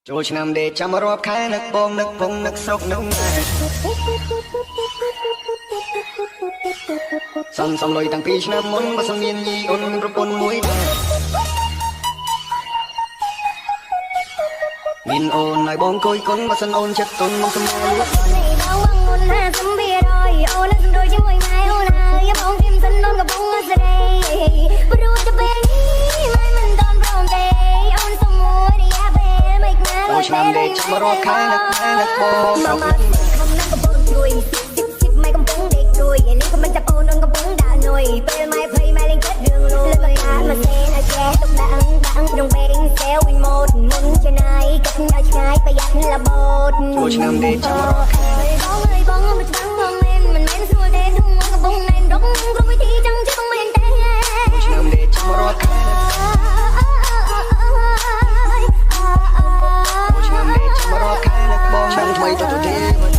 ចូលឆ្នាំដេកចាំរាប់ខែនឹកបងនឹកពងនឹកស្រុកនឹកម៉ែសំលុយតាំងពីឆ្នាំមុនបើសិនមានញីអូនប្រពន្ធមួយដែរមានអូនឲ្យបងគួយគុណបើសិនអូនចិត្តទុនមកសម្រួលលួចអូនណាសំបៀរយអូនសំរួយជាមួយម៉ែអូនហើយបងគឹមសិនអូនកំពុងស្រីព្រោះតែពេលនេះម៉ែមិនតន់ព្រមទេអូនសុំមួយរយៈពេលមិនណាចូលឆ្នាំដេកចាំរាប់ខែនឹកម៉ែនឹកបងស្រុកនឹកម៉ែ កំពុងដេករួយនេះក៏មិនចាប់អូនកំពុងដាក់នុយពេលម៉ែភ័យម៉ែលេងចិត្តរឿងលួយលើកាមកសេនឲ្យចេះទុកដាក់ក្នុងពេលសែវវិញម៉ូតមុនចំណាយគិតឲ្យឆ្ងាយប្រយ័ត្នលបូតចូលឆ្នាំដេកចាំរាប់ខែបងមិនច្បាំងមកមិនមែនស្រួលទេទុំកំពុងណែនរកគ្រប់វិធីចង់ជិះមិនមែនទេចូលឆ្នាំដេកចាំរាប់ខែចូលឆ្នាំដេកចាំរាប់ខែនឹកបងឆ្នាំថ្មីទៅទេ